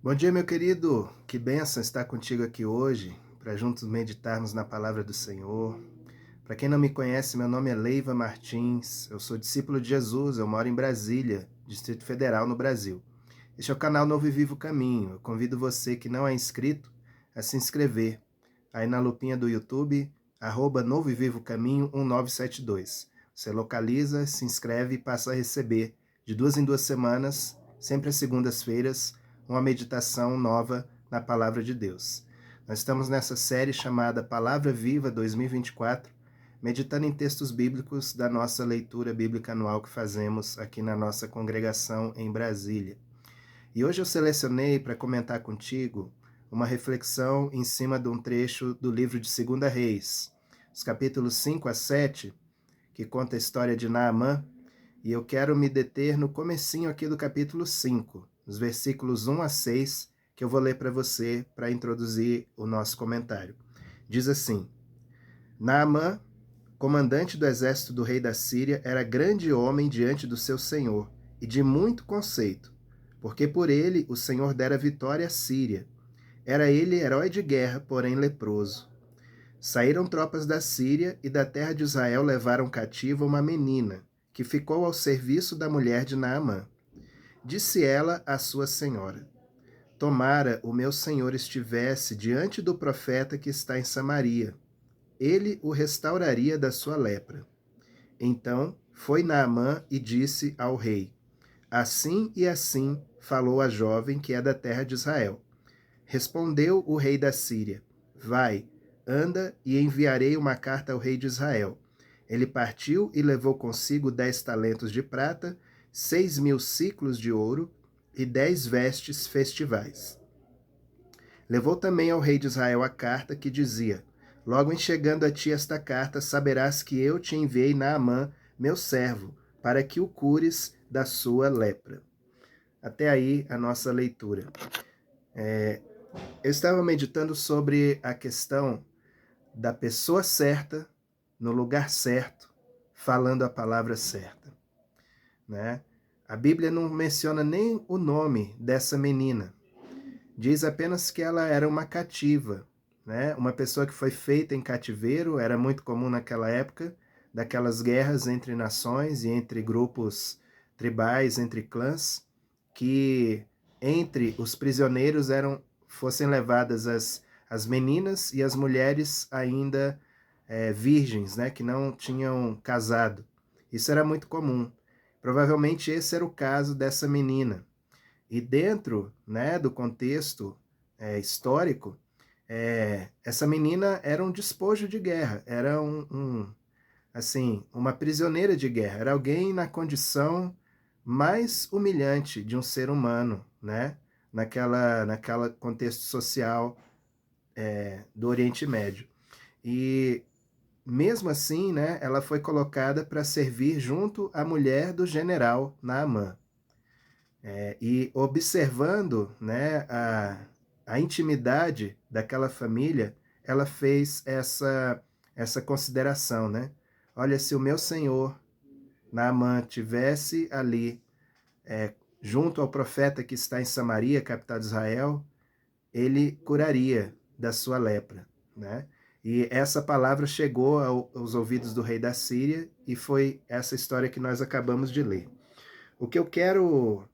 Bom dia, meu querido. Que bênção estar contigo aqui hoje, para juntos meditarmos na palavra do Senhor. Para quem não me conhece, meu nome é Leiva Martins, eu sou discípulo de Jesus, eu moro em Brasília, Distrito Federal, no Brasil. Este é o canal Novo e Vivo Caminho. Eu convido você que não é inscrito a se inscrever. Aí na lupinha do YouTube, @Novo e Vivo Caminho 1972. Você localiza, se inscreve e passa a receber, de 2 em 2 semanas, sempre às segundas-feiras, uma meditação nova na Palavra de Deus. Nós estamos nessa série chamada Palavra Viva 2024, meditando em textos bíblicos da nossa leitura bíblica anual que fazemos aqui na nossa congregação em Brasília. E hoje eu selecionei para comentar contigo uma reflexão em cima de um trecho do livro de 2 Reis, os capítulos 5 a 7, que conta a história de Naamã, e eu quero me deter no comecinho aqui do capítulo 5, nos versículos 1 a 6, que eu vou ler para você para introduzir o nosso comentário. Diz assim: Naamã, comandante do exército do rei da Síria, era grande homem diante do seu senhor e de muito conceito, porque por ele o Senhor dera vitória à Síria. Era ele herói de guerra, porém leproso. Saíram tropas da Síria e da terra de Israel levaram cativa uma menina, que ficou ao serviço da mulher de Naamã. Disse ela à sua senhora: Tomara o meu senhor estivesse diante do profeta que está em Samaria. Ele o restauraria da sua lepra. Então foi Naamã e disse ao rei: Assim e assim falou a jovem que é da terra de Israel. Respondeu o rei da Síria: Vai, anda e enviarei uma carta ao rei de Israel. Ele partiu e levou consigo 10 talentos de prata, 6.000 siclos de ouro e 10 vestes festivais. Levou também ao rei de Israel a carta que dizia: Logo em chegando a ti esta carta, saberás que eu te enviei Naamã, meu servo, para que o cures da sua lepra. Até aí a nossa leitura. Eu estava meditando sobre a questão da pessoa certa, no lugar certo, falando a palavra certa, né? A Bíblia não menciona nem o nome dessa menina. Diz apenas que ela era uma cativa, né? Uma pessoa que foi feita em cativeiro. Era muito comum naquela época, daquelas guerras entre nações e entre grupos tribais, entre clãs, que entre os prisioneiros fossem levadas as meninas e as mulheres ainda virgens, né? Que não tinham casado. Isso era muito comum. Provavelmente esse era o caso dessa menina. E dentro, né, do contexto histórico, essa menina era um despojo de guerra, era assim, uma prisioneira de guerra, era alguém na condição mais humilhante de um ser humano, né, naquela contexto social do Oriente Médio. E mesmo assim, né, ela foi colocada para servir junto à mulher do general Naamã. E observando, né, a intimidade daquela família, ela fez essa consideração, né? Olha, se o meu senhor Naamã tivesse ali, junto ao profeta que está em Samaria, capital de Israel, ele curaria da sua lepra, né? E essa palavra chegou aos ouvidos do rei da Síria e foi essa história que nós acabamos de ler. O que eu quero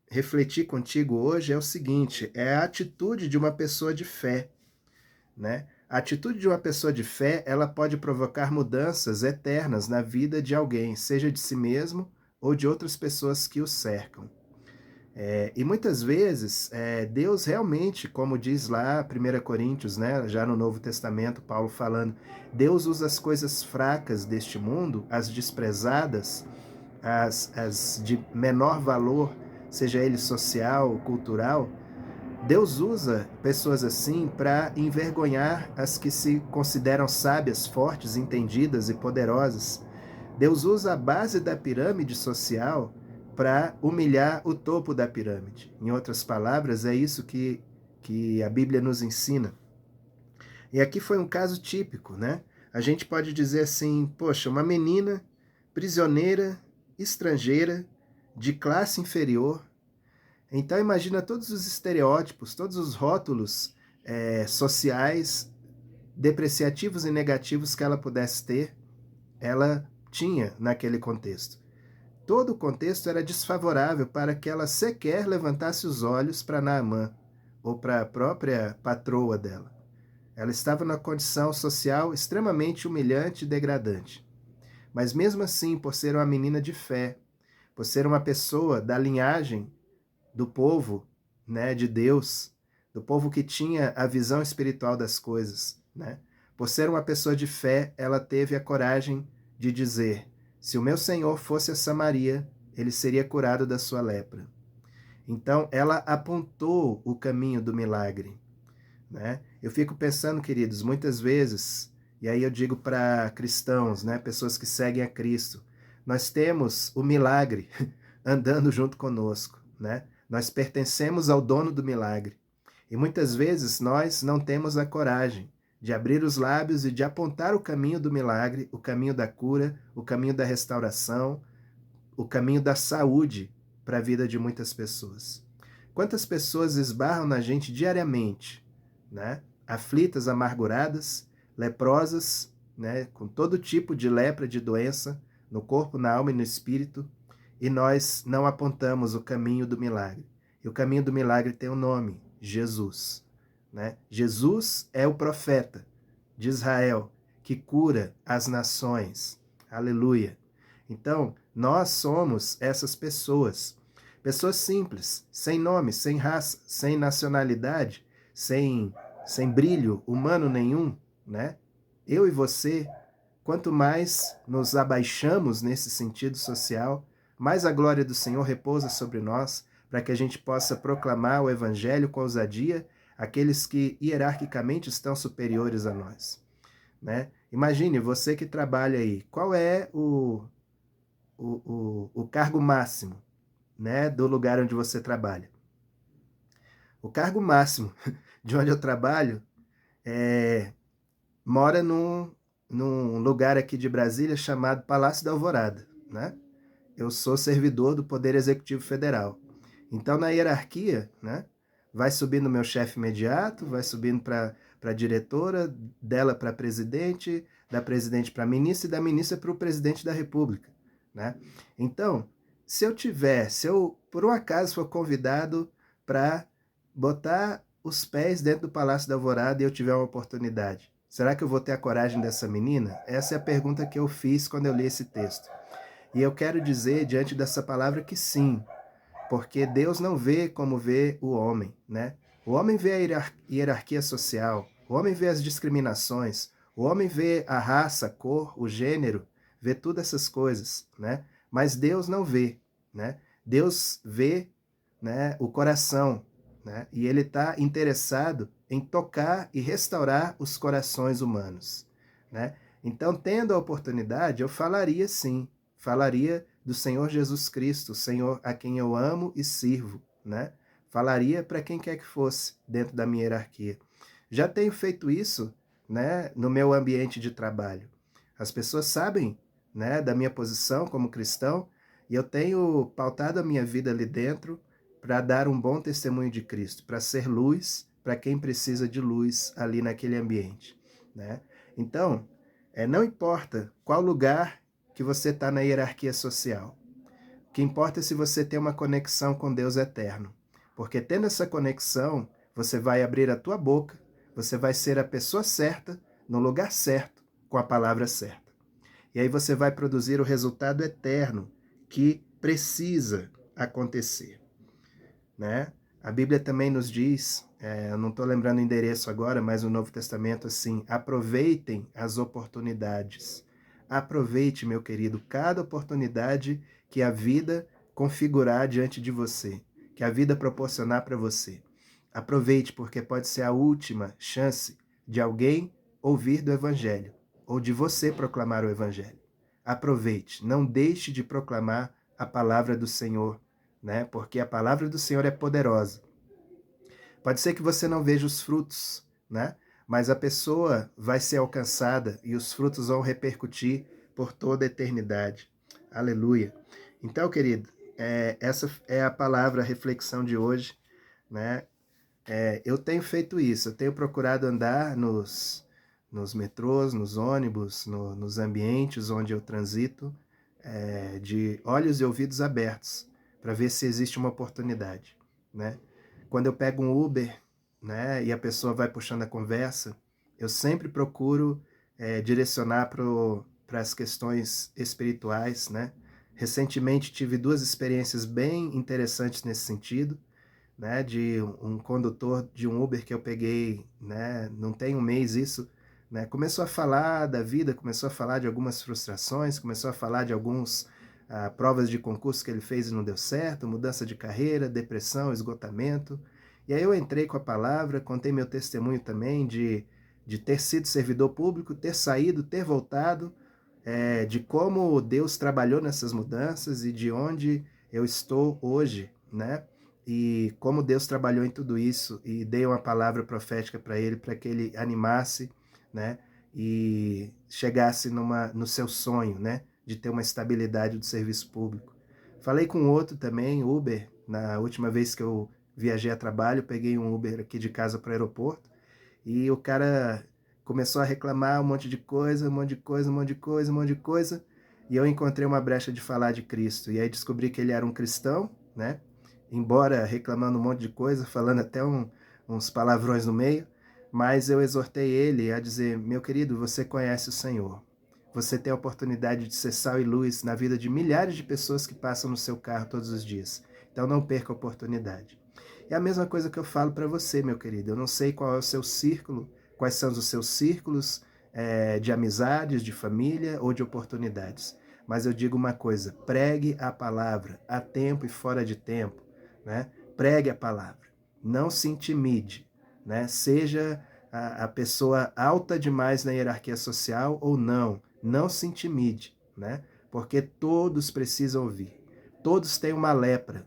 refletir contigo hoje é o seguinte: é a atitude de uma pessoa de fé, né? A atitude de uma pessoa de fé, ela pode provocar mudanças eternas na vida de alguém, seja de si mesmo ou de outras pessoas que o cercam. E muitas vezes, Deus realmente, como diz lá 1 Coríntios, né, já no Novo Testamento, Paulo falando, Deus usa as coisas fracas deste mundo, as desprezadas, as de menor valor, seja ele social, cultural. Deus usa pessoas assim para envergonhar as que se consideram sábias, fortes, entendidas e poderosas. Deus usa a base da pirâmide social para humilhar o topo da pirâmide. Em outras palavras, é isso que a Bíblia nos ensina. E aqui foi um caso típico, né? A gente pode dizer assim, poxa, uma menina prisioneira, estrangeira, de classe inferior, Então imagina todos os estereótipos, todos os rótulos sociais, depreciativos e negativos que ela pudesse ter, ela tinha naquele contexto. Todo o contexto era desfavorável para que ela sequer levantasse os olhos para Naamã, ou para a própria patroa dela. Ela estava numa condição social extremamente humilhante e degradante. Mas mesmo assim, por ser uma menina de fé, por ser uma pessoa da linhagem do povo, né, de Deus, do povo que tinha a visão espiritual das coisas, né? Por ser uma pessoa de fé, ela teve a coragem de dizer: se o meu Senhor fosse a Samaria, ele seria curado da sua lepra. Então, ela apontou o caminho do milagre, né? Eu fico pensando, queridos, muitas vezes, e aí eu digo para cristãos, né, pessoas que seguem a Cristo, nós temos o milagre andando junto conosco, né? Nós pertencemos ao dono do milagre. E muitas vezes nós não temos a coragem de abrir os lábios e de apontar o caminho do milagre, o caminho da cura, o caminho da restauração, o caminho da saúde para a vida de muitas pessoas. Quantas pessoas esbarram na gente diariamente, né? Aflitas, amarguradas, leprosas, né? Com todo tipo de lepra, de doença, no corpo, na alma e no espírito, e nós não apontamos o caminho do milagre. E o caminho do milagre tem um nome: Jesus, né? Jesus é o profeta de Israel que cura as nações. Aleluia. Então, nós somos essas pessoas. Pessoas simples, sem nome, sem raça, sem nacionalidade, sem brilho humano nenhum, né? Eu e você, quanto mais nos abaixamos nesse sentido social, mais a glória do Senhor repousa sobre nós, para que a gente possa proclamar o Evangelho com ousadia àqueles que hierarquicamente estão superiores a nós, né? Imagine, você que trabalha aí, qual é o cargo máximo, né, do lugar onde você trabalha? O cargo máximo de onde eu trabalho mora num lugar aqui de Brasília chamado Palácio da Alvorada, né? Eu sou servidor do Poder Executivo Federal. Então, na hierarquia, né, vai subindo meu chefe imediato, vai subindo para a diretora, dela para presidente, da presidente para ministra e da ministra para o presidente da República, né? Então, se eu por um acaso for convidado para botar os pés dentro do Palácio da Alvorada e eu tiver uma oportunidade, será que eu vou ter a coragem dessa menina? Essa é a pergunta que eu fiz quando eu li esse texto. E eu quero dizer, diante dessa palavra, que sim, porque Deus não vê como vê o homem, né? O homem vê a hierarquia social, o homem vê as discriminações, o homem vê a raça, a cor, o gênero, vê todas essas coisas, né? Mas Deus não vê, né? Deus vê, né, o coração, né? E ele está interessado em tocar e restaurar os corações humanos, né? Então, tendo a oportunidade, eu falaria sim, falaria do Senhor Jesus Cristo, o Senhor a quem eu amo e sirvo, né? Falaria para quem quer que fosse dentro da minha hierarquia. Já tenho feito isso, né, no meu ambiente de trabalho. As pessoas sabem, né, da minha posição como cristão, e eu tenho pautado a minha vida ali dentro para dar um bom testemunho de Cristo, para ser luz para quem precisa de luz ali naquele ambiente, né? Então, não importa qual lugar que você está na hierarquia social. O que importa é se você tem uma conexão com Deus eterno. Porque tendo essa conexão, você vai abrir a tua boca, você vai ser a pessoa certa, no lugar certo, com a palavra certa. E aí você vai produzir o resultado eterno que precisa acontecer, né? A Bíblia também nos diz, eu não estou lembrando o endereço agora, mas no Novo Testamento, assim, aproveitem as oportunidades. Aproveite, meu querido, cada oportunidade que a vida configurar diante de você, que a vida proporcionar para você. Aproveite, porque pode ser a última chance de alguém ouvir do Evangelho, ou de você proclamar o Evangelho. Aproveite, não deixe de proclamar a palavra do Senhor, né? Porque a palavra do Senhor é poderosa. Pode ser que você não veja os frutos, né? Mas a pessoa vai ser alcançada e os frutos vão repercutir por toda a eternidade. Aleluia. Então, querido, Essa é a palavra, a reflexão de hoje, né? Eu tenho feito isso, eu tenho procurado andar nos metrôs, nos ônibus, nos ambientes onde eu transito, de olhos e ouvidos abertos, para ver se existe uma oportunidade, né? Quando eu pego um Uber, né, e a pessoa vai puxando a conversa, eu sempre procuro direcionar para as questões espirituais, né? Recentemente tive duas experiências bem interessantes nesse sentido, né, de um condutor de um Uber que eu peguei, né, não tem um mês isso, né, começou a falar da vida, começou a falar de algumas frustrações, começou a falar de alguns provas de concurso que ele fez e não deu certo, mudança de carreira, depressão, esgotamento. E aí eu entrei com a palavra, contei meu testemunho também de ter sido servidor público, ter saído, ter voltado, de como Deus trabalhou nessas mudanças e de onde eu estou hoje, né? E como Deus trabalhou em tudo isso, e dei uma palavra profética para ele, para que ele animasse, né? E chegasse no seu sonho, né? De ter uma estabilidade do serviço público. Falei com outro também, Uber, na última vez que eu viajei a trabalho, peguei um Uber aqui de casa para o aeroporto, e o cara começou a reclamar um monte de coisa, um monte de coisa, um monte de coisa, um monte de coisa. E eu encontrei uma brecha de falar de Cristo. E aí descobri que ele era um cristão, né? Embora reclamando um monte de coisa, falando até uns palavrões no meio. Mas eu exortei ele a dizer: meu querido, você conhece o Senhor. Você tem a oportunidade de ser sal e luz na vida de milhares de pessoas que passam no seu carro todos os dias. Então não perca a oportunidade. É a mesma coisa que eu falo para você, meu querido. Eu não sei qual é o seu círculo, quais são os seus círculos de amizades, de família ou de oportunidades. Mas eu digo uma coisa: pregue a palavra a tempo e fora de tempo, né? Pregue a palavra. Não se intimide, né? Seja a pessoa alta demais na hierarquia social ou não. Não se intimide, né? Porque todos precisam ouvir. Todos têm uma lepra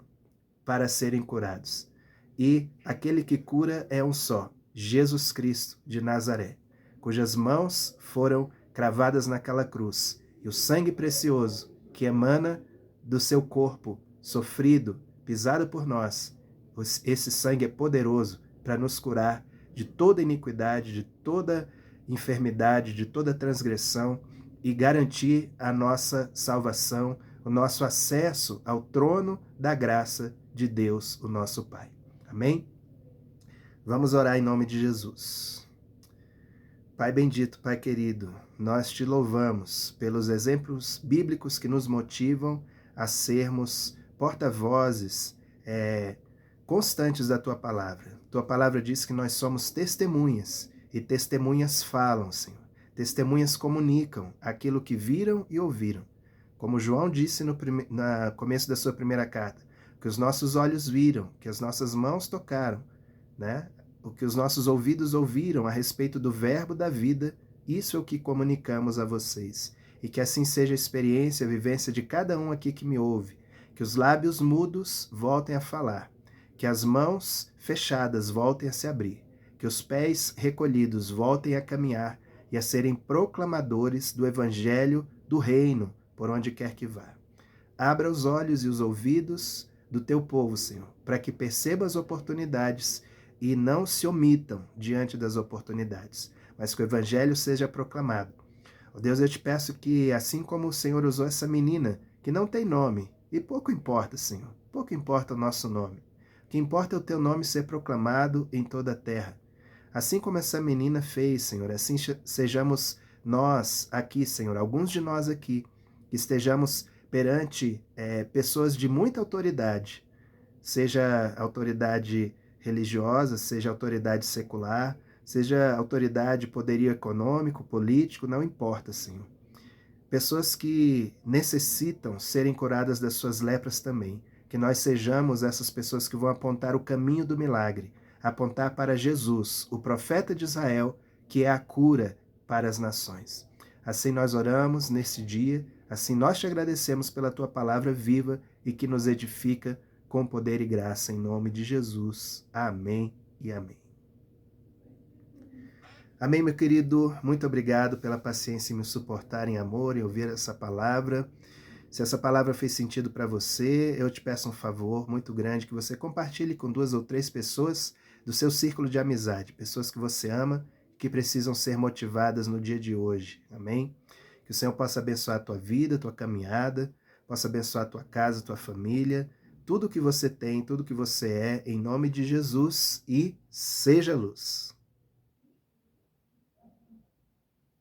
para serem curados. E aquele que cura é um só, Jesus Cristo de Nazaré, cujas mãos foram cravadas naquela cruz, e o sangue precioso que emana do seu corpo sofrido, pisado por nós, esse sangue é poderoso para nos curar de toda iniquidade, de toda enfermidade, de toda transgressão e garantir a nossa salvação, o nosso acesso ao trono da graça de Deus, o nosso Pai. Amém? Vamos orar em nome de Jesus. Pai bendito, Pai querido, nós te louvamos pelos exemplos bíblicos que nos motivam a sermos porta-vozes constantes da Tua palavra. Tua palavra diz que nós somos testemunhas, e testemunhas falam, Senhor. Testemunhas comunicam aquilo que viram e ouviram. Como João disse no começo da sua primeira carta, que os nossos olhos viram, que as nossas mãos tocaram, né? O que os nossos ouvidos ouviram a respeito do verbo da vida, isso é o que comunicamos a vocês. E que assim seja a experiência, a vivência de cada um aqui que me ouve. Que os lábios mudos voltem a falar. Que as mãos fechadas voltem a se abrir. Que os pés recolhidos voltem a caminhar e a serem proclamadores do evangelho do reino, por onde quer que vá. Abra os olhos e os ouvidos do teu povo, Senhor, para que perceba as oportunidades e não se omitam diante das oportunidades, mas que o evangelho seja proclamado. Ó Deus, eu te peço que, assim como o Senhor usou essa menina, que não tem nome, e pouco importa, Senhor, pouco importa o nosso nome. O que importa é o teu nome ser proclamado em toda a terra. Assim como essa menina fez, Senhor, assim sejamos nós aqui, Senhor, alguns de nós aqui, que estejamos perante pessoas de muita autoridade, seja autoridade religiosa, seja autoridade secular, seja autoridade, poderio econômico, político, não importa, Senhor. Pessoas que necessitam serem curadas das suas lepras também. Que nós sejamos essas pessoas que vão apontar o caminho do milagre, apontar para Jesus, o profeta de Israel, que é a cura para as nações. Assim nós oramos nesse dia, assim nós te agradecemos pela tua palavra viva e que nos edifica com poder e graça, em nome de Jesus. Amém e amém. Amém, meu querido. Muito obrigado pela paciência em me suportar em amor e ouvir essa palavra. Se essa palavra fez sentido para você, eu te peço um favor muito grande, que você compartilhe com 2 ou 3 pessoas do seu círculo de amizade, pessoas que você ama, que precisam ser motivadas no dia de hoje, amém? Que o Senhor possa abençoar a tua vida, a tua caminhada, possa abençoar a tua casa, a tua família, tudo que você tem, tudo que você é, em nome de Jesus, e seja luz.